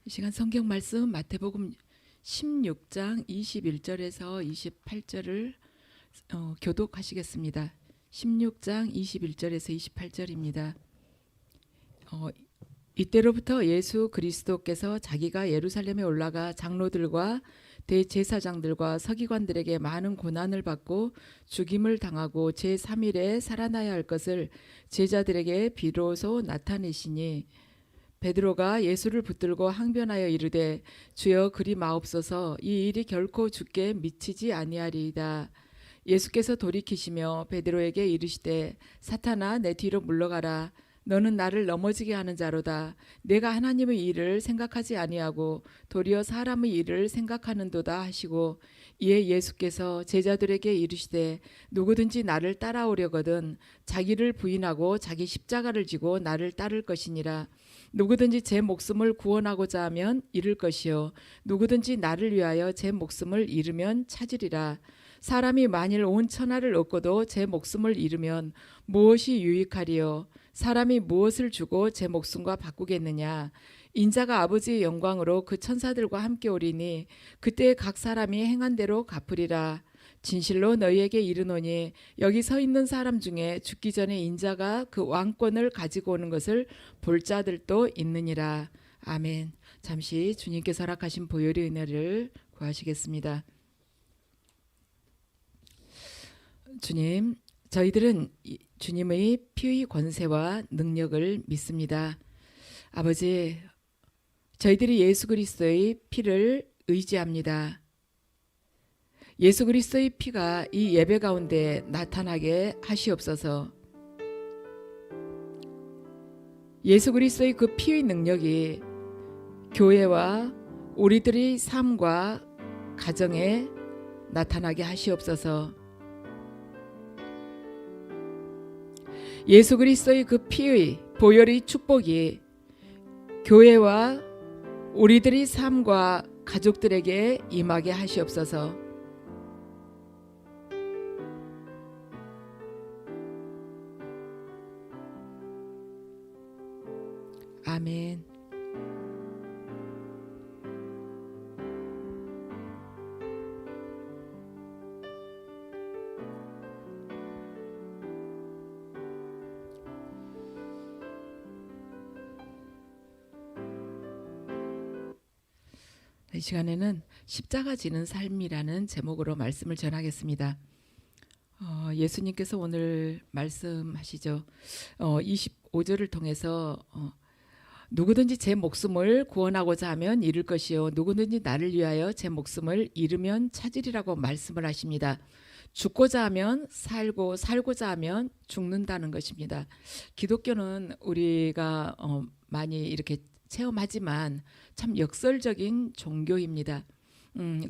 이 시간 성경 말씀 마태복음 16장 21절에서 28절을 교독하시겠습니다. 16장 21절에서 28절입니다. 이때로부터 예수 그리스도께서 자기가 예루살렘에 올라가 장로들과 대제사장들과 서기관들에게 많은 고난을 받고 죽임을 당하고 제3일에 살아나야 할 것을 제자들에게 비로소 나타내시니 베드로가 예수를 붙들고 항변하여 이르되 주여 그리 마옵소서 이 일이 결코 주께 미치지 아니하리이다. 예수께서 돌이키시며 베드로에게 이르시되 사탄아 내 뒤로 물러가라. 너는 나를 넘어지게 하는 자로다. 내가 하나님의 일을 생각하지 아니하고 도리어 사람의 일을 생각하는도다 하시고 이에 예수께서 제자들에게 이르시되 누구든지 나를 따라오려거든 자기를 부인하고 자기 십자가를 지고 나를 따를 것이니라. 누구든지 제 목숨을 구원하고자 하면 잃을 것이요 누구든지 나를 위하여 제 목숨을 잃으면 찾으리라. 사람이 만일 온 천하를 얻고도 제 목숨을 잃으면 무엇이 유익하리요? 사람이 무엇을 주고 제 목숨과 바꾸겠느냐? 인자가 아버지의 영광으로 그 천사들과 함께 오리니 그때 각 사람이 행한 대로 갚으리라. 진실로 너희에게 이르노니 여기 서 있는 사람 중에 죽기 전에 인자가 그 왕권을 가지고 오는 것을 볼 자들도 있느니라. 아멘. 잠시 주님께서 허락하신 보혈의 은혜를 구하시겠습니다. 주님, 저희들은 주님의 피의 권세와 능력을 믿습니다. 아버지, 저희들이 예수 그리스도의 피를 의지합니다. 예수 그리스도의 피가 이 예배 가운데 나타나게 하시옵소서. 예수 그리스도의 그 피의 능력이 교회와 우리들의 삶과 가정에 나타나게 하시옵소서. 예수 그리스도의 그 피의 보혈의 축복이 교회와 우리들의 삶과 가족들에게 임하게 하시옵소서. 아멘. 이 시간에는 십자가 지는 삶이라는 제목으로 말씀을 전하겠습니다. 예수님께서 오늘 말씀하시죠. 25절을 통해서 누구든지 제 목숨을 구원하고자 하면 잃을 것이요 누구든지 나를 위하여 제 목숨을 잃으면 찾으리라고 말씀을 하십니다. 죽고자 하면 살고 살고자 하면 죽는다는 것입니다. 기독교는 우리가 많이 이렇게 체험하지만 참 역설적인 종교입니다.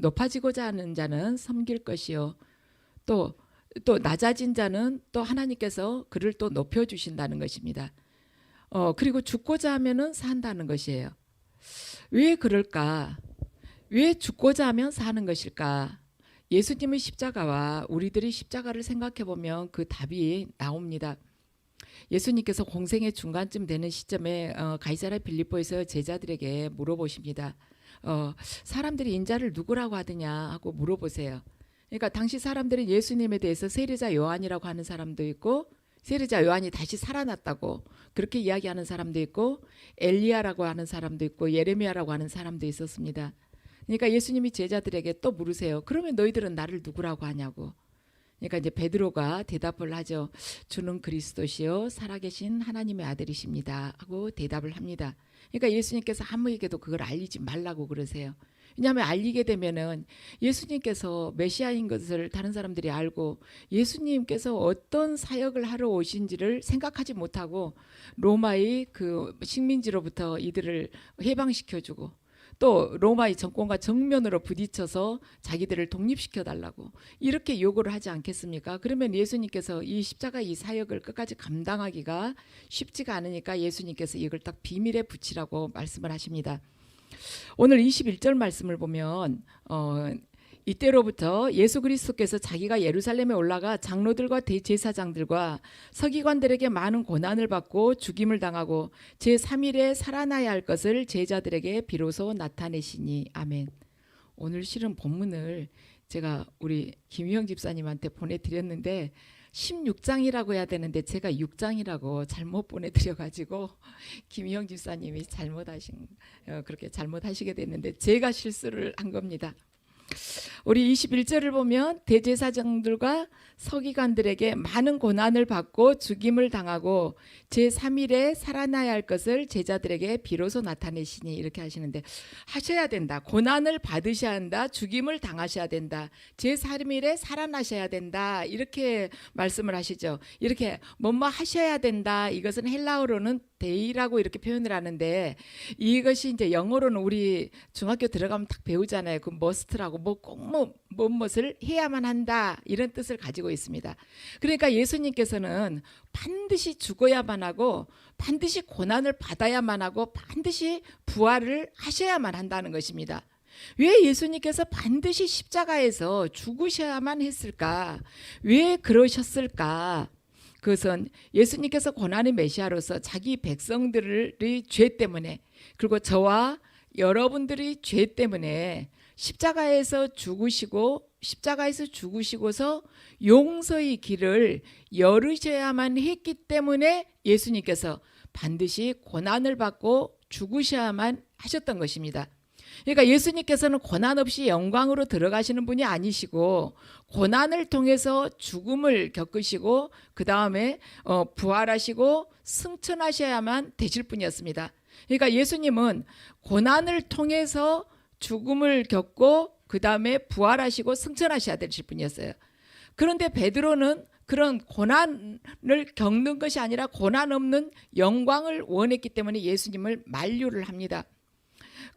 높아지고자 하는 자는 섬길 것이요 또 낮아진 자는 또 하나님께서 그를 또 높여주신다는 것입니다. 그리고 죽고자 하면은 산다는 것이에요. 왜 그럴까? 왜 죽고자 하면 사는 것일까? 예수님의 십자가와 우리들의 십자가를 생각해 보면 그 답이 나옵니다. 예수님께서 공생의 중간쯤 되는 시점에 가이사랴 빌립보에서 제자들에게 물어보십니다. 사람들이 인자를 누구라고 하느냐 하고 물어보세요. 그러니까 당시 사람들은 예수님에 대해서 세례자 요한이라고 하는 사람도 있고 세례자 요한이 다시 살아났다고 그렇게 이야기하는 사람도 있고 엘리야라고 하는 사람도 있고 예레미야라고 하는 사람도 있었습니다. 그러니까 예수님이 제자들에게 또 물으세요. 그러면 너희들은 나를 누구라고 하냐고. 그러니까 이제 베드로가 대답을 하죠. 주는 그리스도시요 살아계신 하나님의 아들이십니다 하고 대답을 합니다. 그러니까 예수님께서 아무에게도 그걸 알리지 말라고 그러세요. 왜냐하면 알리게 되면은 예수님께서 메시아인 것을 다른 사람들이 알고 예수님께서 어떤 사역을 하러 오신지를 생각하지 못하고 로마의 그 식민지로부터 이들을 해방시켜주고 또 로마의 정권과 정면으로 부딪혀서 자기들을 독립시켜 달라고 이렇게 요구를 하지 않겠습니까? 그러면 예수님께서 이 십자가 이 사역을 끝까지 감당하기가 쉽지가 않으니까 예수님께서 이걸 딱 비밀에 붙이라고 말씀을 하십니다. 오늘 21절 말씀을 보면 이때로부터 예수 그리스도께서 자기가 예루살렘에 올라가 장로들과 대제사장들과 서기관들에게 많은 고난을 받고 죽임을 당하고 제3일에 살아나야 할 것을 제자들에게 비로소 나타내시니. 아멘. 오늘 실은 본문을 제가 우리 김희영 집사님한테 보내드렸는데 16장이라고 해야 되는데 제가 6장이라고 잘못 보내드려가지고 김희영 집사님이 그렇게 잘못하시게 됐는데 제가 실수를 한 겁니다. 우리 21절을 보면 대제사장들과 서기관들에게 많은 고난을 받고 죽임을 당하고 제3일에 살아나야 할 것을 제자들에게 비로소 나타내시니 이렇게 하시는데 하셔야 된다. 고난을 받으셔야 한다. 죽임을 당하셔야 된다. 제3일에 살아나셔야 된다. 이렇게 말씀을 하시죠. 이렇게 뭐뭐 하셔야 된다. 이것은 헬라어로는 데이라고 이렇게 표현을 하는데 이것이 이제 영어로는 우리 중학교 들어가면 딱 배우잖아요. 그 머스트라고 무엇을 해야만 한다 이런 뜻을 가지고 있습니다. 그러니까 예수님께서는 반드시 죽어야만 하고 반드시 고난을 받아야만 하고 반드시 부활을 하셔야만 한다는 것입니다. 왜 예수님께서 반드시 십자가에서 죽으셔야만 했을까? 왜 그러셨을까? 그것은 예수님께서 고난의 메시아로서 자기 백성들의 죄 때문에 그리고 저와 여러분들의 죄 때문에 십자가에서 죽으시고서 용서의 길을 열으셔야만 했기 때문에 예수님께서 반드시 고난을 받고 죽으셔야만 하셨던 것입니다. 그러니까 예수님께서는 고난 없이 영광으로 들어가시는 분이 아니시고 고난을 통해서 죽음을 겪으시고 그 다음에 부활하시고 승천하셔야만 되실 분이었습니다. 그러니까 예수님은 고난을 통해서 죽음을 겪고 그 다음에 부활하시고 승천하셔야 되실 분이었어요. 그런데 베드로는 그런 고난을 겪는 것이 아니라 고난 없는 영광을 원했기 때문에 예수님을 만류를 합니다.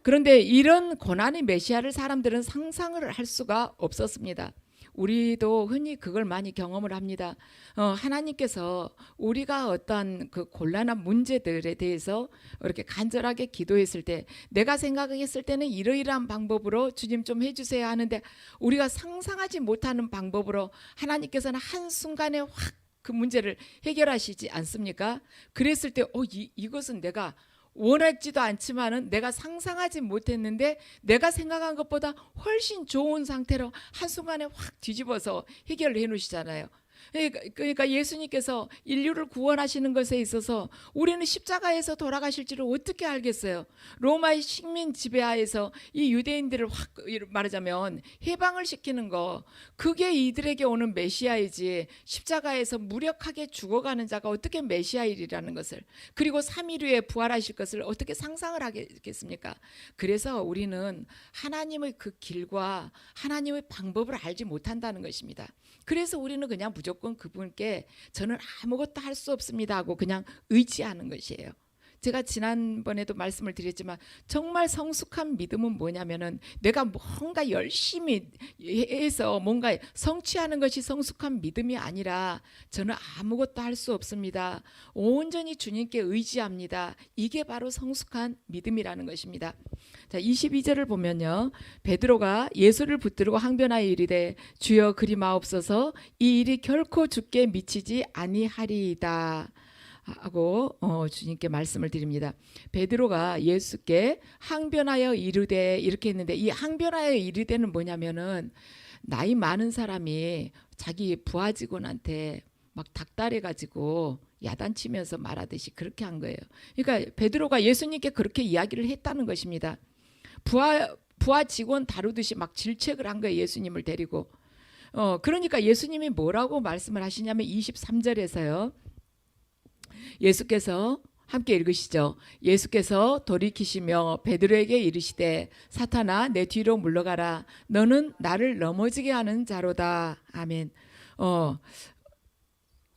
그런데 이런 고난의 메시아를 사람들은 상상을 할 수가 없었습니다. 우리도 흔히 그걸 많이 경험을 합니다. 하나님께서 우리가 어떤 그 곤란한 문제들에 대해서 이렇게 간절하게 기도했을 때 내가 생각했을 때는 이러이러한 방법으로 주님 좀 해주세요 하는데 우리가 상상하지 못하는 방법으로 하나님께서는 한순간에 확 그 문제를 해결하시지 않습니까? 그랬을 때 이것은 내가 원하지도 않지만은 내가 상상하지 못했는데 내가 생각한 것보다 훨씬 좋은 상태로 한순간에 확 뒤집어서 해결을 해 놓으시잖아요. 그러니까 예수님께서 인류를 구원하시는 것에 있어서 우리는 십자가에서 돌아가실지를 어떻게 알겠어요? 로마의 식민 지배하에서 이 유대인들을 확 말하자면 해방을 시키는 거 그게 이들에게 오는 메시아이지 십자가에서 무력하게 죽어가는 자가 어떻게 메시아이라는 것을 그리고 3일 후에 부활하실 것을 어떻게 상상을 하겠습니까? 그래서 우리는 하나님의 그 길과 하나님의 방법을 알지 못한다는 것입니다. 그래서 우리는 그냥 무조건 그분께 저는 아무것도 할 수 없습니다 하고 그냥 의지하는 것이에요. 제가 지난번에도 말씀을 드렸지만 정말 성숙한 믿음은 뭐냐면은 내가 뭔가 열심히 해서 뭔가 성취하는 것이 성숙한 믿음이 아니라 저는 아무것도 할 수 없습니다. 온전히 주님께 의지합니다. 이게 바로 성숙한 믿음이라는 것입니다. 자, 22절을 보면요. 베드로가 예수를 붙들고 항변하여 이르되 주여 그리 마옵소서 이 일이 결코 주께 미치지 아니하리이다 하고 주님께 말씀을 드립니다. 베드로가 예수께 항변하여 이르되 이렇게 했는데 이 항변하여 이르되는 뭐냐면은 나이 많은 사람이 자기 부하 직원한테 막 닥달해 가지고 야단치면서 말하듯이 그렇게 한 거예요. 그러니까 베드로가 예수님께 그렇게 이야기를 했다는 것입니다. 부하 직원 다루듯이 막 질책을 한 거예요. 예수님을 데리고. 그러니까 예수님이 뭐라고 말씀을 하시냐면 23절에서요. 예수께서 함께 읽으시죠. 예수께서 돌이키시며 베드로에게 이르시되 사탄아 내 뒤로 물러가라. 너는 나를 넘어지게 하는 자로다. 아멘.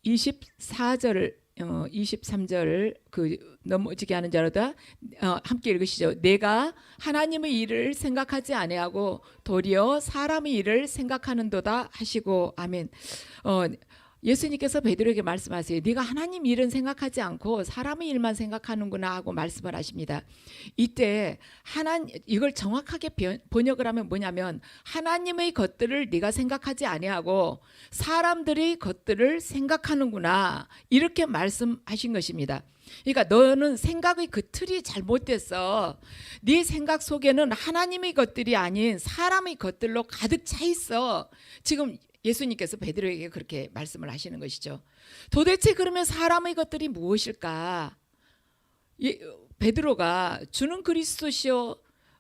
23절 그 넘어지게 하는 자로다. 함께 읽으시죠. 내가 하나님의 일을 생각하지 아니하고 도리어 사람의 일을 생각하는도다 하시고. 아멘. 예수님께서 베드로에게 말씀하세요. 네가 하나님 일은 생각하지 않고 사람의 일만 생각하는구나 하고 말씀을 하십니다. 이때 이걸 정확하게 번역을 하면 뭐냐면 하나님의 것들을 네가 생각하지 아니하고 사람들의 것들을 생각하는구나, 이렇게 말씀하신 것입니다. 그러니까 너는 생각의 그 틀이 잘못됐어. 네 생각 속에는 하나님의 것들이 아닌 사람의 것들로 가득 차 있어. 지금 예수님께서 베드로에게 그렇게 말씀을 하시는 것이죠. 도대체 그러면 사람의 것들이 무엇일까? 베드로가 주는 그리스도시요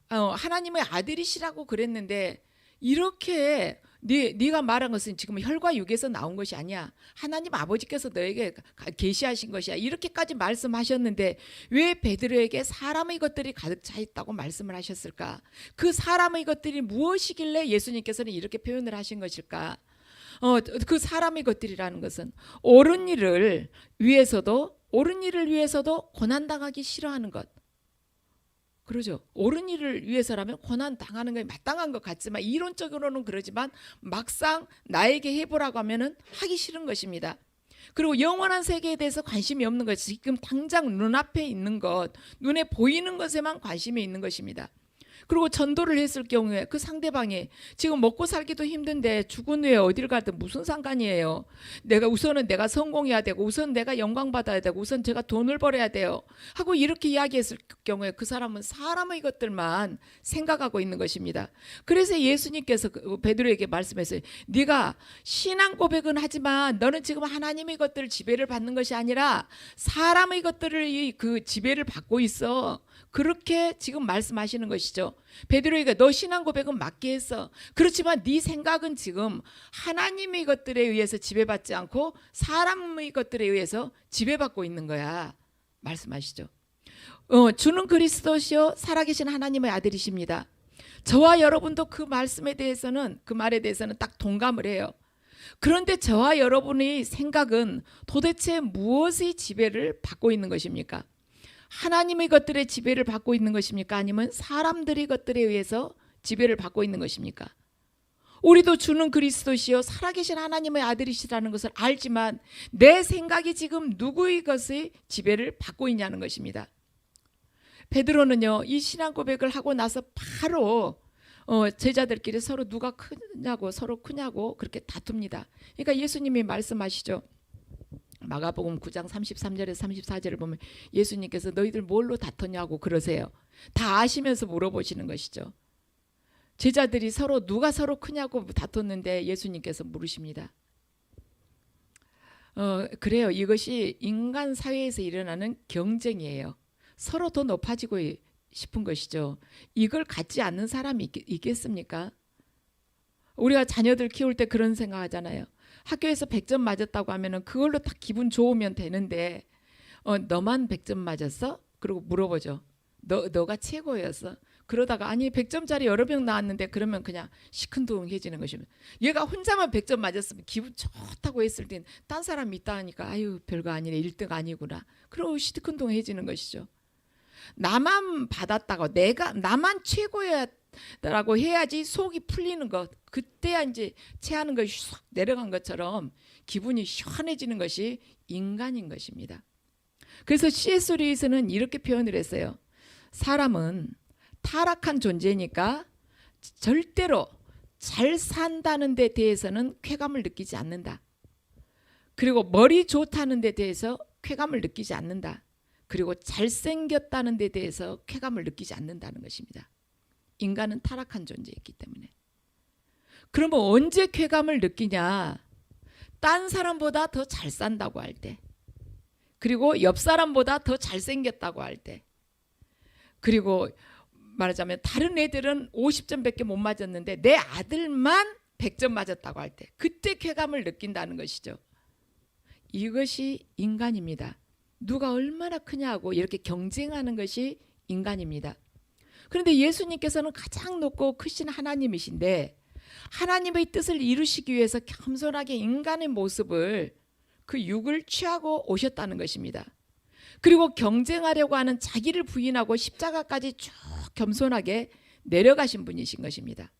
하나님의 아들이시라고 그랬는데, 이렇게 네가 말한 것은 지금 혈과 육에서 나온 것이 아니야. 하나님 아버지께서 너에게 계시하신 것이야. 이렇게까지 말씀하셨는데 왜 베드로에게 사람의 것들이 가득 차 있다고 말씀을 하셨을까? 그 사람의 것들이 무엇이길래 예수님께서는 이렇게 표현을 하신 것일까? 그 사람의 것들이라는 것은 옳은 일을 위해서도 고난당하기 싫어하는 것. 그러죠. 옳은 일을 위해서라면 고난 당하는 게 마땅한 것 같지만, 이론적으로는 그러지만 막상 나에게 해보라고 하면은 하기 싫은 것입니다. 그리고 영원한 세계에 대해서 관심이 없는 것, 지금 당장 눈앞에 있는 것, 눈에 보이는 것에만 관심이 있는 것입니다. 그리고 전도를 했을 경우에 그 상대방이 지금 먹고 살기도 힘든데 죽은 후에 어딜 가든 무슨 상관이에요. 우선은 내가 성공해야 되고, 우선 내가 영광 받아야 되고, 우선 제가 돈을 벌어야 돼요 하고 이렇게 이야기했을 경우에 그 사람은 사람의 것들만 생각하고 있는 것입니다. 그래서 예수님께서 베드로에게 말씀했어요. 네가 신앙 고백은 하지만 너는 지금 하나님의 것들 지배를 받는 것이 아니라 사람의 것들을 그 지배를 받고 있어. 그렇게 지금 말씀하시는 것이죠. 베드로에게 너 신앙 고백은 맞게 했어. 그렇지만 네 생각은 지금 하나님의 것들에 의해서 지배받지 않고 사람의 것들에 의해서 지배받고 있는 거야, 말씀하시죠. 주는 그리스도시요 살아계신 하나님의 아들이십니다. 저와 여러분도 그 말씀에 대해서는, 그 말에 대해서는 딱 동감을 해요. 그런데 저와 여러분의 생각은 도대체 무엇의 지배를 받고 있는 것입니까? 하나님의 것들의 지배를 받고 있는 것입니까? 아니면 사람들의 것들에 의해서 지배를 받고 있는 것입니까? 우리도 주는 그리스도시요 살아계신 하나님의 아들이시라는 것을 알지만 내 생각이 지금 누구의 것의 지배를 받고 있냐는 것입니다. 베드로는요, 이 신앙 고백을 하고 나서 바로 제자들끼리 서로 누가 크냐고 서로 크냐고 그렇게 다툽니다. 그러니까 예수님이 말씀하시죠. 마가복음 9장 33절에서 34절을 보면 예수님께서 너희들 뭘로 다퉜냐고 그러세요. 다 아시면서 물어보시는 것이죠. 제자들이 누가 서로 크냐고 다퉜는데 예수님께서 물으십니다. 그래요. 이것이 인간 사회에서 일어나는 경쟁이에요. 서로 더 높아지고 싶은 것이죠. 이걸 갖지 않는 사람이 있겠습니까? 우리가 자녀들 키울 때 그런 생각하잖아요. 학교에서 100점 맞았다고 하면은 그걸로 딱 기분 좋으면 되는데 너만 100점 맞았어? 그리고 물어보죠. 너가 최고였어? 그러다가 아니 100점짜리 여러 명 나왔는데, 그러면 그냥 시큰둥해지는 것입니다. 얘가 혼자만 100점 맞았으면 기분 좋다고 했을 땐 딴 사람이 있다 하니까 아유 별거 아니네, 1등 아니구나, 그러고 시큰둥해지는 것이죠. 나만 받았다고, 나만 최고였다라고 해야지 속이 풀리는 것, 그때야 이제 체하는 것이 쑥 내려간 것처럼 기분이 시원해지는 것이 인간인 것입니다. 그래서 C.S. 루이스는 이렇게 표현을 했어요. 사람은 타락한 존재니까 절대로 잘 산다는 데 대해서는 쾌감을 느끼지 않는다. 그리고 머리 좋다는 데 대해서 쾌감을 느끼지 않는다. 그리고 잘생겼다는 데 대해서 쾌감을 느끼지 않는다는 것입니다. 인간은 타락한 존재이기 때문에. 그러면 언제 쾌감을 느끼냐? 딴 사람보다 더 잘 산다고 할 때, 그리고 옆 사람보다 더 잘생겼다고 할 때, 그리고 말하자면 다른 애들은 50점밖에 못 맞았는데 내 아들만 100점 맞았다고 할 때, 그때 쾌감을 느낀다는 것이죠. 이것이 인간입니다. 누가 얼마나 크냐고 이렇게 경쟁하는 것이 인간입니다. 그런데 예수님께서는 가장 높고 크신 하나님이신데 하나님의 뜻을 이루시기 위해서 겸손하게 인간의 모습을, 그 육을 취하고 오셨다는 것입니다. 그리고 경쟁하려고 하는 자기를 부인하고 십자가까지 쭉 겸손하게 내려가신 분이신 것입니다.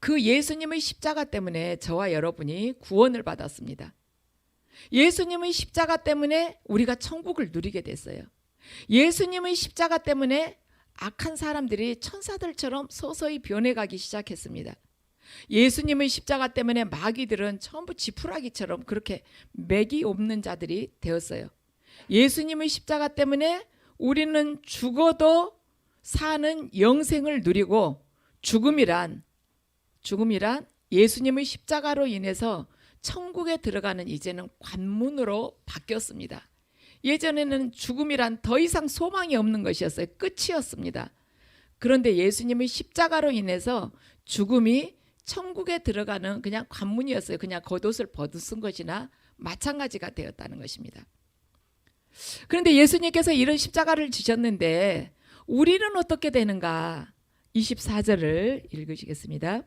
그 예수님의 십자가 때문에 저와 여러분이 구원을 받았습니다. 예수님의 십자가 때문에 우리가 천국을 누리게 됐어요. 예수님의 십자가 때문에 악한 사람들이 천사들처럼 서서히 변해가기 시작했습니다. 예수님의 십자가 때문에 마귀들은 전부 지푸라기처럼 그렇게 맥이 없는 자들이 되었어요. 예수님의 십자가 때문에 우리는 죽어도 사는 영생을 누리고 죽음이란 예수님의 십자가로 인해서 천국에 들어가는 이제는 관문으로 바뀌었습니다. 예전에는 죽음이란 더 이상 소망이 없는 것이었어요. 끝이었습니다. 그런데 예수님의 십자가로 인해서 죽음이 천국에 들어가는 그냥 관문이었어요. 그냥 겉옷을 벗은 것이나 마찬가지가 되었다는 것입니다. 그런데 예수님께서 이런 십자가를 지셨는데 우리는 어떻게 되는가? 24절을 읽으시겠습니다.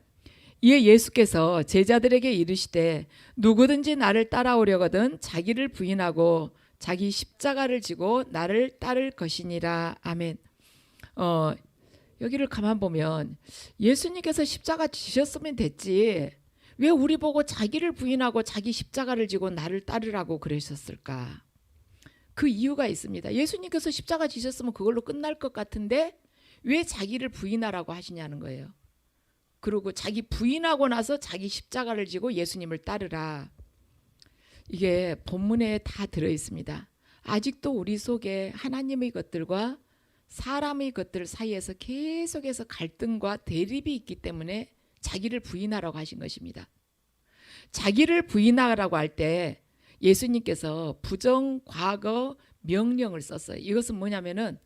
이에 예수께서 제자들에게 이르시되 누구든지 나를 따라오려거든 자기를 부인하고 자기 십자가를 지고 나를 따를 것이니라. 아멘. 여기를 가만 보면 예수님께서 십자가 지셨으면 됐지 왜 우리 보고 자기를 부인하고 자기 십자가를 지고 나를 따르라고 그러셨을까? 그 이유가 있습니다. 예수님께서 십자가 지셨으면 그걸로 끝날 것 같은데 왜 자기를 부인하라고 하시냐는 거예요. 그리고 자기 부인하고 나서 자기 십자가를 지고 예수님을 따르라. 이게 본문에 다 들어있습니다. 아직도 우리 속에 하나님의 것들과 사람의 것들 사이에서 계속해서 갈등과 대립이 있기 때문에 자기를 부인하라고 하신 것입니다. 자기를 부인하라고 할 때 예수님께서 부정 과거 명령을 썼어요. 이것은 뭐냐면은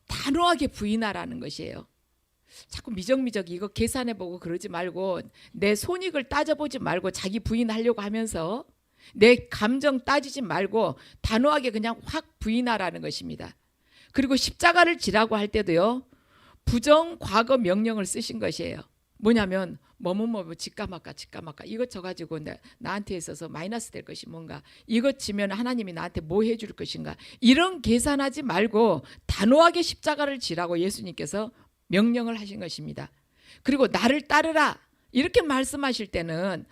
단호하게 부인하라는 것이에요. 자꾸 미적미적 이거 계산해보고 그러지 말고 내 손익을 따져보지 말고 자기 부인하려고 하면서 내 감정 따지지 말고 단호하게 그냥 확 부인하라는 것입니다. 그리고 십자가를 지라고 할 때도요. 부정 과거 명령을 쓰신 것이에요. 뭐냐면 뭐뭐 직가마까 이것 져가지고 나한테 있어서 마이너스 될 것이 뭔가 이것 지면 하나님이 나한테 뭐 해줄 것인가 이런 계산하지 말고 단호하게 십자가를 지라고 예수님께서 명령을 하신 것입니다. 그리고 나를 따르라 이렇게 말씀하실 때는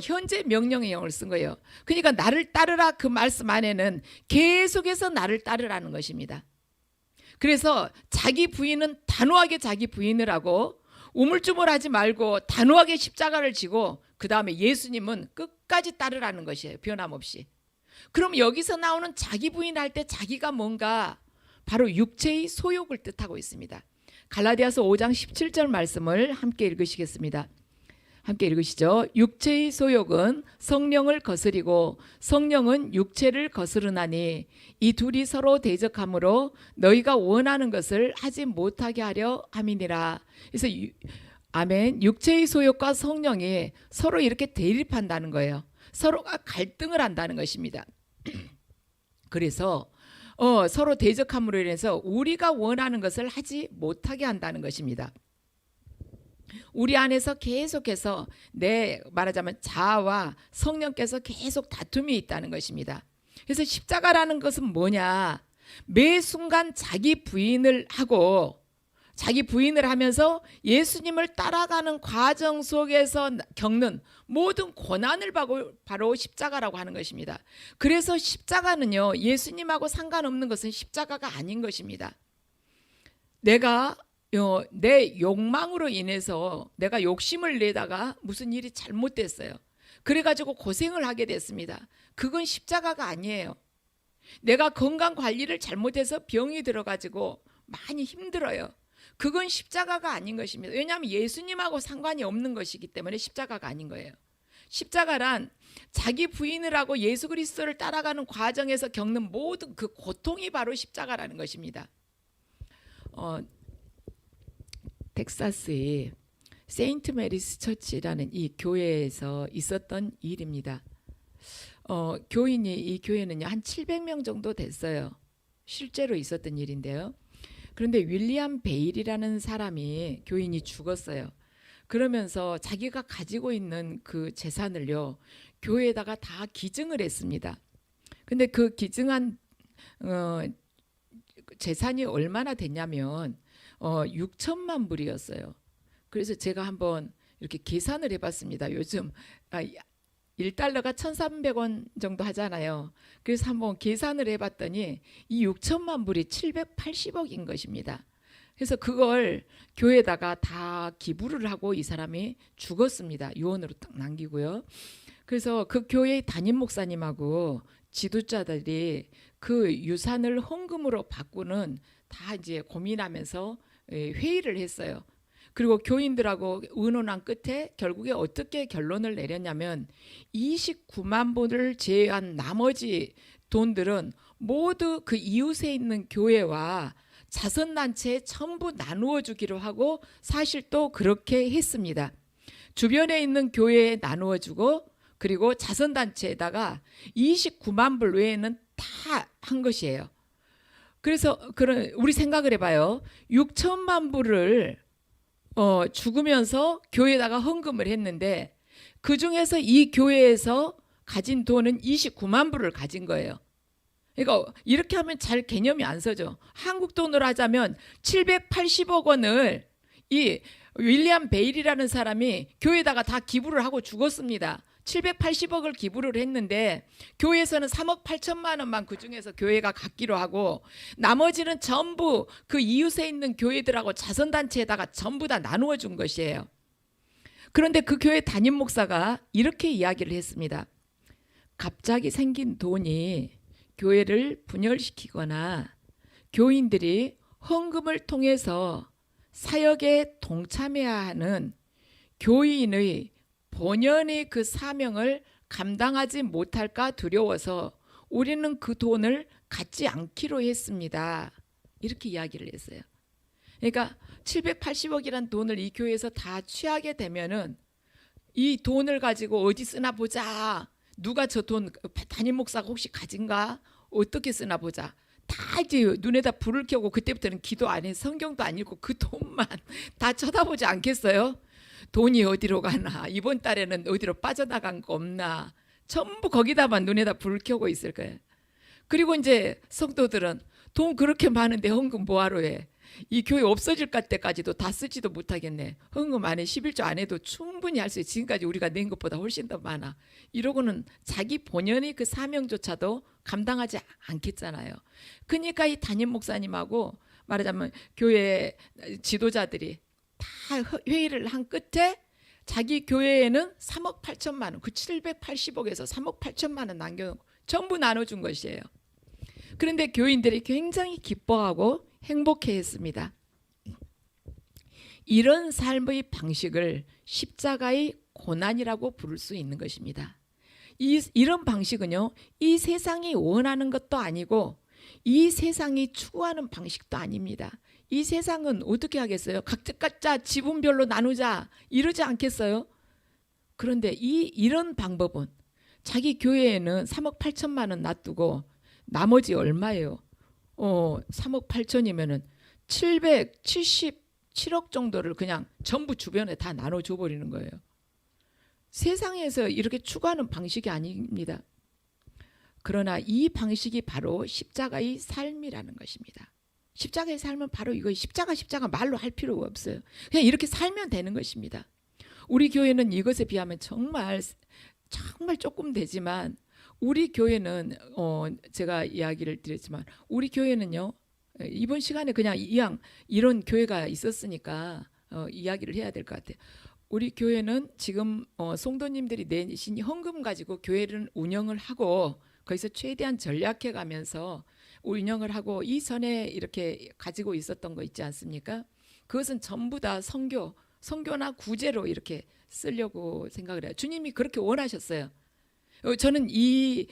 현재 명령의 영을 쓴 거예요. 그러니까 나를 따르라 그 말씀 안에는 계속해서 나를 따르라는 것입니다. 그래서 자기 부인은 단호하게 자기 부인을 하고 우물쭈물하지 말고 단호하게 십자가를 지고 그 다음에 예수님은 끝까지 따르라는 것이에요. 변함없이. 그럼 여기서 나오는 자기 부인할 때 자기가 뭔가 바로 육체의 소욕을 뜻하고 있습니다. 갈라디아서 5장 17절 말씀을 함께 읽으시겠습니다. 함께 읽으시죠. 육체의 소욕은 성령을 거스리고 성령은 육체를 거스르나니 이 둘이 서로 대적하므로 너희가 원하는 것을 하지 못하게 하려 함이니라. 그래서 아멘. 육체의 소욕과 성령이 서로 이렇게 대립한다는 거예요. 서로가 갈등을 한다는 것입니다. 그래서 서로 대적함으로 인해서 우리가 원하는 것을 하지 못하게 한다는 것입니다. 우리 안에서 계속해서 말하자면 자아와 성령께서 계속 다툼이 있다는 것입니다. 그래서 십자가라는 것은 뭐냐? 매 순간 자기 부인을 하면서 예수님을 따라가는 과정 속에서 겪는 모든 고난을 바로 십자가라고 하는 것입니다. 그래서 십자가는요, 예수님하고 상관없는 것은 십자가가 아닌 것입니다. 내가 내 욕망으로 인해서 내가 욕심을 내다가 무슨 일이 잘못됐어요. 그래가지고 고생을 하게 됐습니다. 그건 십자가가 아니에요. 내가 건강 관리를 잘못해서 병이 들어가지고 많이 힘들어요. 그건 십자가가 아닌 것입니다. 왜냐하면 예수님하고 상관이 없는 것이기 때문에 십자가가 아닌 거예요. 십자가란 자기 부인을 하고 예수 그리스도를 따라가는 과정에서 겪는 모든 그 고통이 바로 십자가라는 것입니다. 텍사스의 세인트 메리스 처치라는 이 교회에서 있었던 일입니다. 이 교회는요 한 700명 정도 됐어요. 실제로 있었던 일인데요. 그런데 윌리엄 베일이라는 사람이 교인이 죽었어요. 그러면서 자기가 가지고 있는 그 재산을요 교회에다가 다 기증을 했습니다. 근데 그 기증한 재산이 얼마나 됐냐면 6천만 불이었어요. 그래서 제가 한번 이렇게 계산을 해봤습니다. 요즘 1달러가 1,300원 정도 하잖아요. 그래서 한번 계산을 해봤더니 이 6천만 불이 780억인 것입니다. 그래서 그걸 교회에다가 다 기부를 하고 이 사람이 죽었습니다. 유언으로 딱 남기고요. 그래서 그 교회의 담임 목사님하고 지도자들이 그 유산을 헌금으로 바꾸는 다 이제 고민하면서 회의를 했어요. 그리고 교인들하고 의논한 끝에 결국에 어떻게 결론을 내렸냐면 29만 불을 제외한 나머지 돈들은 모두 그 이웃에 있는 교회와 자선단체에 전부 나누어 주기로 하고 사실 또 그렇게 했습니다. 주변에 있는 교회에 나누어 주고 그리고 자선단체에다가 29만 불 외에는 다 한 것이에요. 그래서 그런 우리 생각을 해봐요. 6천만 불을 죽으면서 교회에다가 헌금을 했는데 그 중에서 이 교회에서 가진 돈은 29만 불을 가진 거예요. 그러니까 이렇게 하면 잘 개념이 안 서죠. 한국 돈으로 하자면 780억 원을 이 윌리엄 베일이라는 사람이 교회에다가 다 기부를 하고 죽었습니다. 780억을 기부를 했는데 교회에서는 3억 8천만 원만 그중에서 교회가 갖기로 하고 나머지는 전부 그 이웃에 있는 교회들하고 자선단체에다가 전부 다 나누어 준 것이에요. 그런데 그 교회 담임 목사가 이렇게 이야기를 했습니다. 갑자기 생긴 돈이 교회를 분열시키거나 교인들이 헌금을 통해서 사역에 동참해야 하는 교인의 본연의 그 사명을 감당하지 못할까 두려워서 우리는 그 돈을 갖지 않기로 했습니다. 이렇게 이야기를 했어요. 그러니까 780억이란 돈을 이 교회에서 다 취하게 되면은 이 돈을 가지고 어디 쓰나 보자. 누가 저 돈 담임 목사가 혹시 가진가? 어떻게 쓰나 보자. 다 이제 눈에다 불을 켜고 그때부터는 기도 안 해, 성경도 안 읽고 그 돈만 다 쳐다보지 않겠어요? 돈이 어디로 가나, 이번 달에는 어디로 빠져나간 거 없나, 전부 거기다만 눈에다 불을 켜고 있을 거예요. 그리고 이제 성도들은 돈 그렇게 많은데 헌금 뭐하러 해? 이 교회 없어질 때까지도 다 쓰지도 못하겠네. 헌금 안 해, 11조 안 해도 충분히 할 수 있어. 지금까지 우리가 낸 것보다 훨씬 더 많아. 이러고는 자기 본연의 그 사명조차도 감당하지 않겠잖아요. 그러니까 이 담임 목사님하고 말하자면 교회 지도자들이 다 회의를 한 끝에 자기 교회에는 3억 8천만 원, 그 780억에서 3억 8천만 원 남겨놓고 전부 나눠준 것이에요. 그런데 교인들이 굉장히 기뻐하고 행복해했습니다. 이런 삶의 방식을 십자가의 고난이라고 부를 수 있는 것입니다. 이런 방식은요, 이 세상이 원하는 것도 아니고 이 세상이 추구하는 방식도 아닙니다. 이 세상은 어떻게 하겠어요? 각자 지분별로 나누자 이러지 않겠어요? 그런데 이런 방법은 자기 교회에는 3억 8천만 원 놔두고 나머지 얼마예요? 3억 8천이면은 777억 정도를 그냥 전부 주변에 다 나눠줘 버리는 거예요. 세상에서 이렇게 추구하는 방식이 아닙니다. 그러나 이 방식이 바로 십자가의 삶이라는 것입니다. 십자가의 삶은 바로 이거, 십자가 말로 할 필요가 없어요. 그냥 이렇게 살면 되는 것입니다. 우리 교회는 이것에 비하면 정말 조금 되지만 우리 교회는 제가 이야기를 드렸지만 우리 교회는요, 이번 시간에 그냥 이런 교회가 있었으니까 이야기를 해야 될 것 같아요. 우리 교회는 지금 성도님들이 내신 헌금 가지고 교회를 운영을 하고 거기서 최대한 전략해 가면서 운영을 하고 이전에 이렇게 가지고 있었던 거 있지 않습니까? 그것은 전부 다 선교나 구제로 이렇게 쓰려고 생각을 해요. 주님이 그렇게 원하셨어요. 저는 이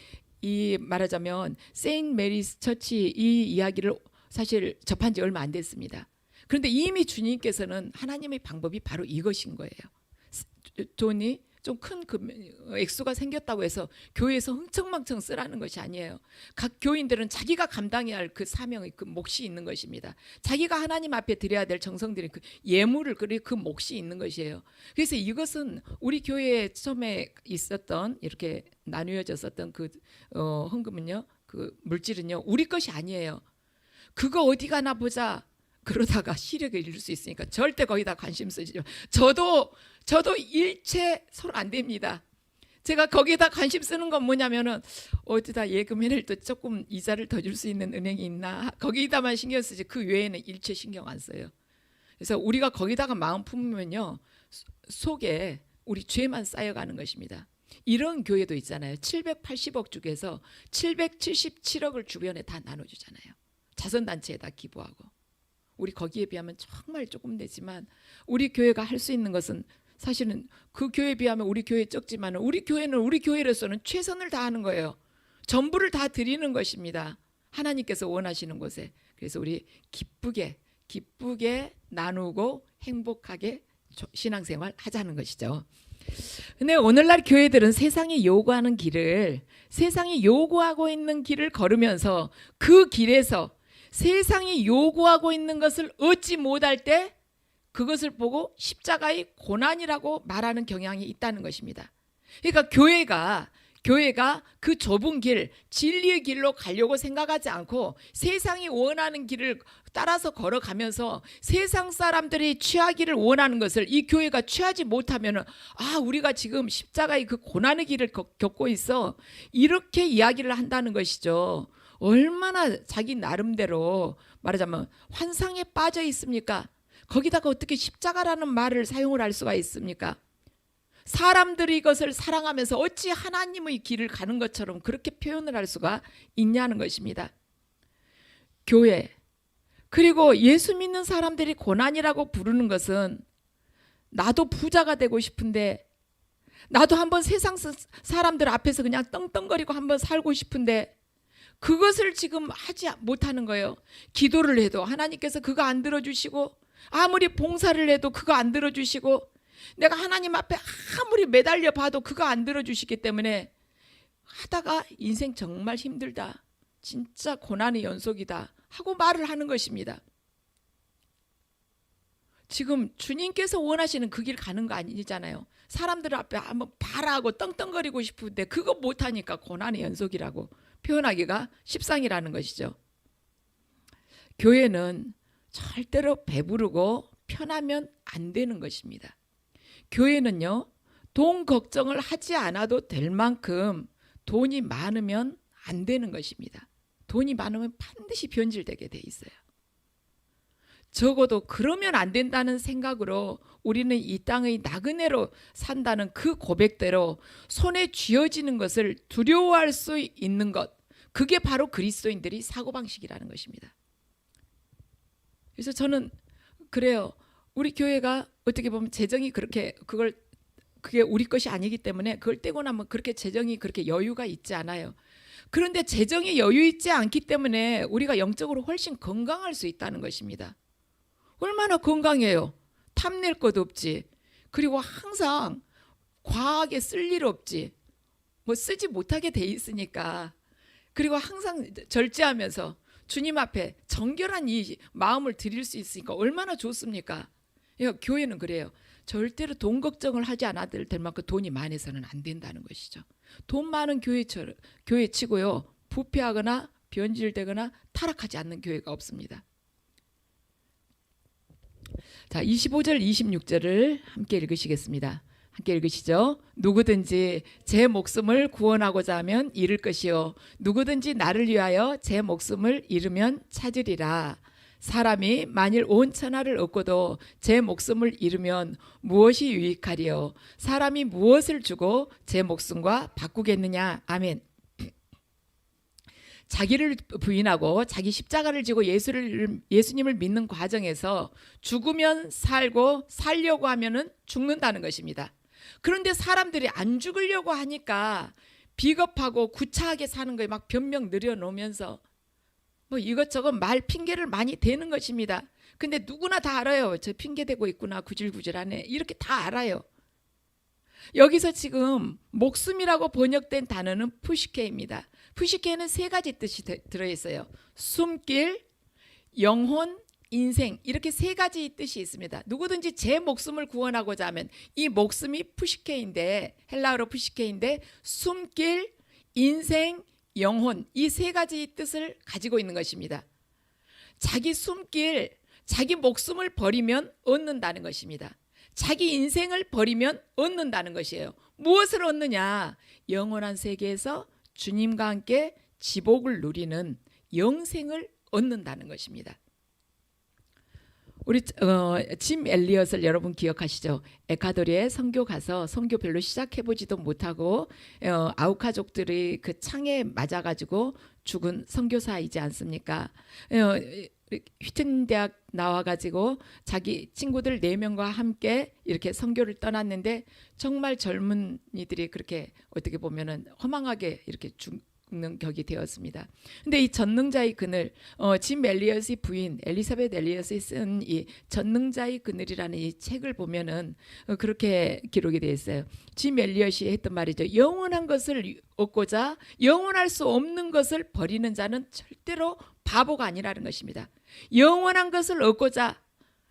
말하자면 세인트 메리스 처치 이 이야기를 사실 접한 지 얼마 안 됐습니다. 그런데 이미 주님께서는 하나님의 방법이 바로 이것인 거예요. 돈이 좀 큰 액수가 생겼다고 해서 교회에서 흥청망청 쓰라는 것이 아니에요. 각 교인들은 자기가 감당해야 할 그 사명의 그 몫이 있는 것입니다. 자기가 하나님 앞에 드려야 될 정성들이 그 예물을 그 몫이 있는 것이에요. 그래서 이것은 우리 교회에 처음에 있었던 이렇게 나누어졌었던 그 헌금은요, 그 물질은요, 우리 것이 아니에요. 그거 어디 가나 보자. 그러다가 시력을 잃을 수 있으니까 절대 거기다 관심 쓰지 마. 저도 일체 손 안 댑니다. 제가 거기에다 관심 쓰는 건 뭐냐면은 어디다 예금을 또 조금 이자를 더 줄 수 있는 은행이 있나, 거기다만 신경 쓰지 그 외에는 일체 신경 안 써요. 그래서 우리가 거기다가 마음 품으면요, 속에 우리 죄만 쌓여가는 것입니다. 이런 교회도 있잖아요. 780억 중에서 777억을 주변에 다 나눠주잖아요. 자선단체에다 기부하고. 우리 거기에 비하면 정말 조금 되지만 우리 교회가 할 수 있는 것은 사실은 그 교회에 비하면 우리 교회 적지만 우리 교회는 우리 교회로서는 최선을 다하는 거예요. 전부를 다 드리는 것입니다. 하나님께서 원하시는 곳에. 그래서 우리 기쁘게 나누고 행복하게 신앙생활 하자는 것이죠. 근데 오늘날 교회들은 세상이 요구하는 길을, 세상이 요구하고 있는 길을 걸으면서 그 길에서 세상이 요구하고 있는 것을 얻지 못할 때 그것을 보고 십자가의 고난이라고 말하는 경향이 있다는 것입니다. 그러니까 교회가 그 좁은 길, 진리의 길로 가려고 생각하지 않고 세상이 원하는 길을 따라서 걸어가면서 세상 사람들이 취하기를 원하는 것을 이 교회가 취하지 못하면 우리가 지금 십자가의 그 고난의 길을 겪고 있어, 이렇게 이야기를 한다는 것이죠. 얼마나 자기 나름대로 말하자면 환상에 빠져 있습니까? 거기다가 어떻게 십자가라는 말을 사용을 할 수가 있습니까? 사람들이 이것을 사랑하면서 어찌 하나님의 길을 가는 것처럼 그렇게 표현을 할 수가 있냐는 것입니다. 교회, 그리고 예수 믿는 사람들이 고난이라고 부르는 것은 나도 부자가 되고 싶은데, 나도 한번 세상 사람들 앞에서 그냥 떵떵거리고 한번 살고 싶은데 그것을 지금 하지 못하는 거예요. 기도를 해도 하나님께서 그거 안 들어주시고, 아무리 봉사를 해도 그거 안 들어주시고, 내가 하나님 앞에 아무리 매달려 봐도 그거 안 들어주시기 때문에 하다가 인생 정말 힘들다, 진짜 고난의 연속이다 하고 말을 하는 것입니다. 지금 주님께서 원하시는 그 길 가는 거 아니잖아요. 사람들 앞에 한번 바라하고 떵떵거리고 싶은데 그거 못하니까 고난의 연속이라고 표현하기가 십상이라는 것이죠. 교회는 절대로 배부르고 편하면 안 되는 것입니다. 교회는요, 돈 걱정을 하지 않아도 될 만큼 돈이 많으면 안 되는 것입니다. 돈이 많으면 반드시 변질되게 돼 있어요. 적어도 그러면 안 된다는 생각으로 우리는 이 땅의 나그네로 산다는 그 고백대로 손에 쥐어지는 것을 두려워할 수 있는 것, 그게 바로 그리스도인들이 사고방식이라는 것입니다. 그래서 저는 그래요. 우리 교회가 어떻게 보면 재정이 그게 우리 것이 아니기 때문에 그걸 떼고 나면 그렇게 재정이 그렇게 여유가 있지 않아요. 그런데 재정이 여유 있지 않기 때문에 우리가 영적으로 훨씬 건강할 수 있다는 것입니다. 얼마나 건강해요. 탐낼 것도 없지. 그리고 항상 과하게 쓸 일 없지. 뭐 쓰지 못하게 돼 있으니까. 그리고 항상 절제하면서 주님 앞에 정결한 이 마음을 드릴 수 있으니까 얼마나 좋습니까? 그러니까 교회는 그래요. 절대로 돈 걱정을 하지 않아도 될 만큼 돈이 많아서는 안 된다는 것이죠. 돈 많은 교회 치고요, 부패하거나 변질되거나 타락하지 않는 교회가 없습니다. 자, 25절 26절을 함께 읽으시겠습니다. 함께 읽으시죠. 누구든지 제 목숨을 구원하고자 하면 잃을 것이요, 누구든지 나를 위하여 제 목숨을 잃으면 찾으리라. 사람이 만일 온 천하를 얻고도 제 목숨을 잃으면 무엇이 유익하리요? 사람이 무엇을 주고 제 목숨과 바꾸겠느냐? 아멘. 자기를 부인하고 자기 십자가를 지고 예수님을 믿는 과정에서 죽으면 살고 살려고 하면은 죽는다는 것입니다. 그런데 사람들이 안 죽으려고 하니까 비겁하고 구차하게 사는 거에 막 변명 늘여놓으면서 뭐 이것저것 말 핑계를 많이 대는 것입니다. 근데 누구나 다 알아요. 저 핑계 대고 있구나, 구질구질하네, 이렇게 다 알아요. 여기서 지금 목숨이라고 번역된 단어는 푸시케입니다. 푸시케는 세 가지 뜻이 들어있어요. 숨길, 영혼, 인생, 이렇게 세 가지 뜻이 있습니다. 누구든지 제 목숨을 구원하고자 하면, 이 목숨이 푸시케인데, 헬라어로 푸시케인데 숨길, 인생, 영혼, 이 세 가지 뜻을 가지고 있는 것입니다. 자기 숨길, 자기 목숨을 버리면 얻는다는 것입니다. 자기 인생을 버리면 얻는다는 것이에요. 무엇을 얻느냐? 영원한 세계에서 주님과 함께 지복을 누리는 영생을 얻는다는 것입니다. 우리 짐 엘리엇을 여러분 기억하시죠? 에콰도르에 선교 가서 선교 별로 시작해보지도 못하고 아우카족들이 그 창에 맞아가지고 죽은 선교사이지 않습니까? 휘튼 대학 나와가지고 자기 친구들 4명과 함께 이렇게 선교를 떠났는데 정말 젊은이들이 그렇게 어떻게 보면은 허망하게 이렇게 죽는 격이 되었습니다. 근데 이 전능자의 그늘, 짐 엘리엇의 부인 엘리사벳 엘리엇이 쓴 이 전능자의 그늘이라는 이 책을 보면은 그렇게 기록이 되어 있어요. 짐 엘리엇이 했던 말이죠. 영원한 것을 얻고자 영원할 수 없는 것을 버리는 자는 절대로 바보가 아니라는 것입니다. 영원한 것을 얻고자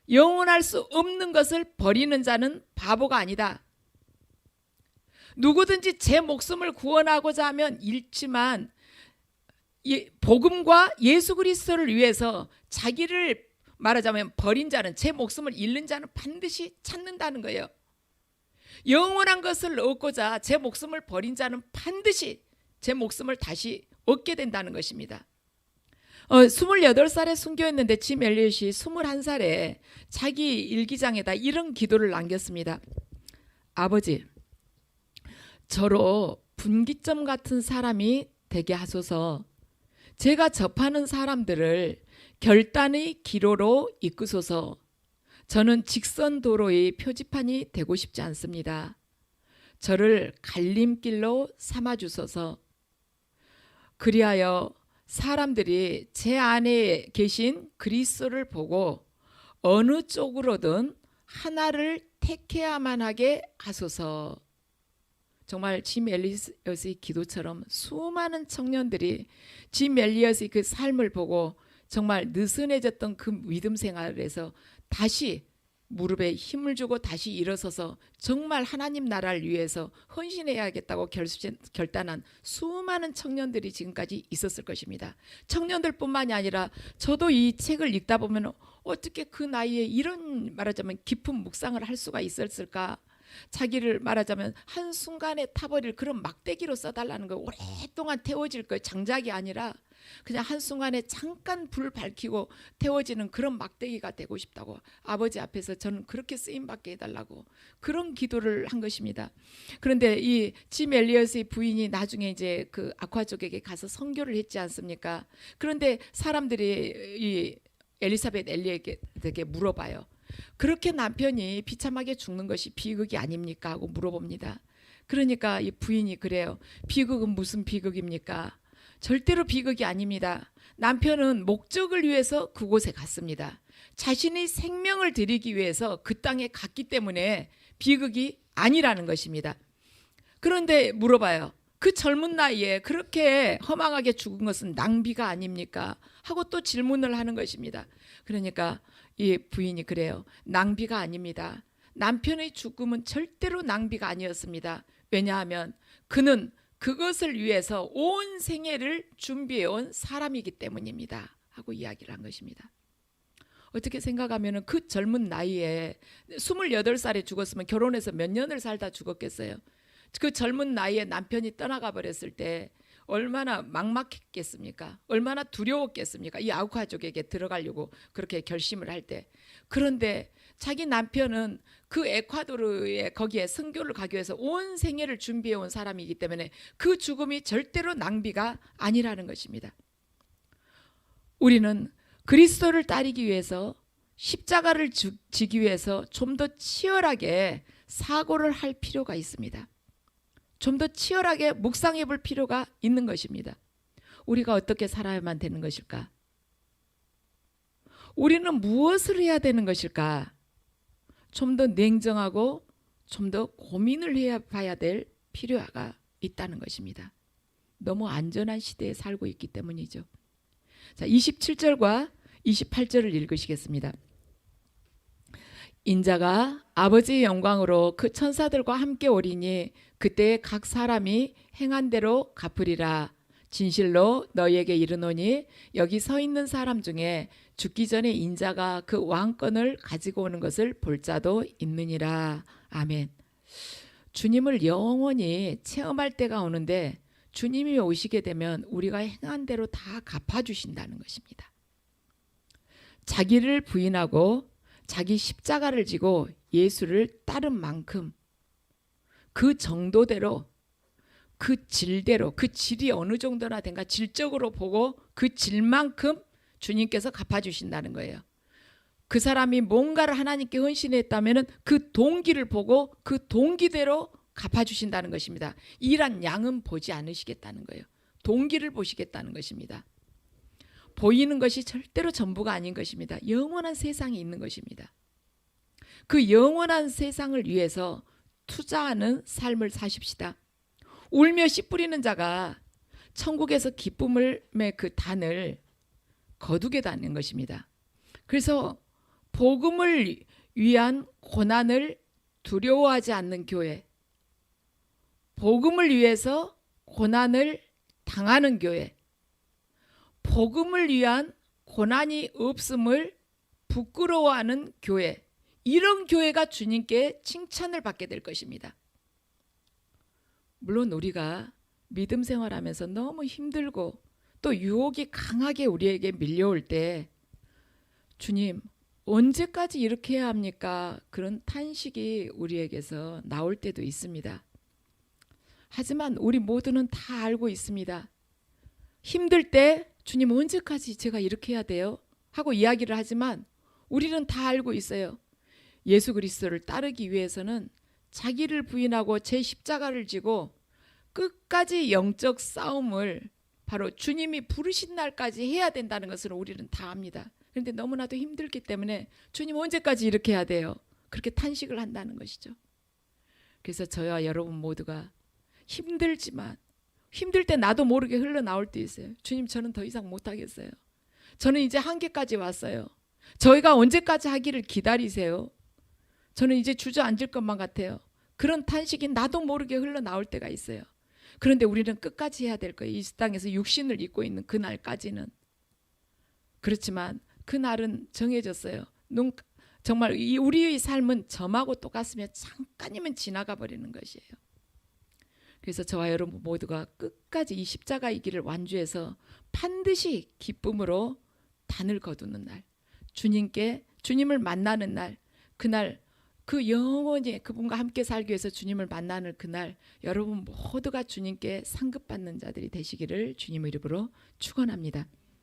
영원할 수 없는 것을 버리는 자는 바보가 아니다. 누구든지 제 목숨을 구원하고자 하면 잃지만 복음과 예수 그리스도를 위해서 자기를 말하자면 버린 자는, 제 목숨을 잃는 자는 반드시 찾는다는 거예요. 영원한 것을 얻고자 제 목숨을 버린 자는 반드시 제 목숨을 다시 얻게 된다는 것입니다. 28살에 순교했는데 짐 엘리엇이 21살에 자기 일기장에다 이런 기도를 남겼습니다. 아버지, 저로 분기점 같은 사람이 되게 하소서. 제가 접하는 사람들을 결단의 기로로 이끄소서. 저는 직선 도로의 표지판이 되고 싶지 않습니다. 저를 갈림길로 삼아주소서. 그리하여 사람들이 제 안에 계신 그리스도를 보고 어느 쪽으로든 하나를 택해야만 하게 하소서. 정말 짐 엘리엇의 기도처럼 수많은 청년들이 짐 엘리엇의 그 삶을 보고 정말 느슨해졌던 그 믿음 생활에서 다시 무릎에 힘을 주고 다시 일어서서 정말 하나님 나라를 위해서 헌신해야겠다고 결단한 수많은 청년들이 지금까지 있었을 것입니다. 청년들뿐만이 아니라 저도 이 책을 읽다 보면 어떻게 그 나이에 이런 말하자면 깊은 묵상을 할 수가 있었을까? 자기를 말하자면 한순간에 타버릴 그런 막대기로 써달라는 거, 오랫동안 태워질 거, 장작이 아니라 그냥 한순간에 잠깐 불 밝히고 태워지는 그런 막대기가 되고 싶다고 아버지 앞에서 저는 그렇게 쓰임받게 해달라고 그런 기도를 한 것입니다. 그런데 이 짐 엘리엇의 부인이 나중에 이제 그 아쿠아족에게 가서 선교를 했지 않습니까? 그런데 사람들이 이 엘리사벳 엘리에게 물어봐요. 그렇게 남편이 비참하게 죽는 것이 비극이 아닙니까? 하고 물어봅니다. 그러니까 이 부인이 그래요. 비극은 무슨 비극입니까? 절대로 비극이 아닙니다. 남편은 목적을 위해서 그곳에 갔습니다. 자신의 생명을 드리기 위해서 그 땅에 갔기 때문에 비극이 아니라는 것입니다. 그런데 물어봐요. 그 젊은 나이에 그렇게 허망하게 죽은 것은 낭비가 아닙니까? 하고 또 질문을 하는 것입니다. 그러니까 이 부인이 그래요. 낭비가 아닙니다. 남편의 죽음은 절대로 낭비가 아니었습니다. 왜냐하면 그는 그것을 위해서 온 생애를 준비해온 사람이기 때문입니다. 하고 이야기를 한 것입니다. 어떻게 생각하면 그 젊은 나이에 28살에 죽었으면 결혼해서 몇 년을 살다 죽었겠어요. 그 젊은 나이에 남편이 떠나가 버렸을 때 얼마나 막막했겠습니까? 얼마나 두려웠겠습니까? 이 아우카족에게 들어가려고 그렇게 결심을 할 때. 그런데 자기 남편은 그 에콰도르에 거기에 선교를 가기 위해서 온 생애를 준비해온 사람이기 때문에 그 죽음이 절대로 낭비가 아니라는 것입니다. 우리는 그리스도를 따르기 위해서 십자가를 지기 위해서 좀 더 치열하게 사고를 할 필요가 있습니다. 좀 더 치열하게 묵상해 볼 필요가 있는 것입니다. 우리가 어떻게 살아야만 되는 것일까? 우리는 무엇을 해야 되는 것일까? 좀 더 냉정하고 좀 더 고민을 해봐야 될 필요가 있다는 것입니다. 너무 안전한 시대에 살고 있기 때문이죠. 자, 27절과 28절을 읽으시겠습니다. 인자가 아버지의 영광으로 그 천사들과 함께 오리니 그때 각 사람이 행한 대로 갚으리라. 진실로 너희에게 이르노니 여기 서 있는 사람 중에 죽기 전에 인자가 그 왕권을 가지고 오는 것을 볼 자도 있느니라. 아멘. 주님을 영원히 체험할 때가 오는데 주님이 오시게 되면 우리가 행한 대로 다 갚아주신다는 것입니다. 자기를 부인하고 자기 십자가를 지고 예수를 따른 만큼 그 정도대로, 그 질대로, 그 질이 어느 정도나 된가 질적으로 보고 그 질만큼 주님께서 갚아주신다는 거예요. 그 사람이 뭔가를 하나님께 헌신했다면 그 동기를 보고 그 동기대로 갚아주신다는 것입니다. 일한 양은 보지 않으시겠다는 거예요. 동기를 보시겠다는 것입니다. 보이는 것이 절대로 전부가 아닌 것입니다. 영원한 세상이 있는 것입니다. 그 영원한 세상을 위해서 투자하는 삶을 사십시다. 울며 씨 뿌리는 자가 천국에서 기쁨의 그 단을 거두게 되는 것입니다. 그래서 복음을 위한 고난을 두려워하지 않는 교회, 복음을 위해서 고난을 당하는 교회, 복음을 위한 고난이 없음을 부끄러워하는 교회, 이런 교회가 주님께 칭찬을 받게 될 것입니다. 물론 우리가 믿음 생활하면서 너무 힘들고 또 유혹이 강하게 우리에게 밀려올 때 주님 언제까지 이렇게 해야 합니까? 그런 탄식이 우리에게서 나올 때도 있습니다. 하지만 우리 모두는 다 알고 있습니다. 힘들 때 주님 언제까지 제가 이렇게 해야 돼요? 하고 이야기를 하지만 우리는 다 알고 있어요. 예수 그리스도를 따르기 위해서는 자기를 부인하고 제 십자가를 지고 끝까지 영적 싸움을 바로 주님이 부르신 날까지 해야 된다는 것을 우리는 다 압니다. 그런데 너무나도 힘들기 때문에 주님 언제까지 이렇게 해야 돼요? 그렇게 탄식을 한다는 것이죠. 그래서 저와 여러분 모두가 힘들지만 힘들 때 나도 모르게 흘러나올 때 있어요. 주님 저는 더 이상 못하겠어요. 저는 이제 한계까지 왔어요. 저희가 언제까지 하기를 기다리세요? 저는 이제 주저앉을 것만 같아요. 그런 탄식이 나도 모르게 흘러나올 때가 있어요. 그런데 우리는 끝까지 해야 될 거예요. 이 땅에서 육신을 입고 있는 그날까지는. 그렇지만 그날은 정해졌어요. 정말 우리의 삶은 점하고 똑같으며 잠깐이면 지나가 버리는 것이에요. 그래서 저와 여러분 모두가 끝까지 이 십자가의 길을 완주해서 반드시 기쁨으로 단을 거두는 날, 주님을 만나는 날, 그날 그 영원히 그분과 함께 살기 위해서 주님을 만나는 그날 여러분 모두가 주님께 상급받는 자들이 되시기를 주님의 이름으로 축원합니다.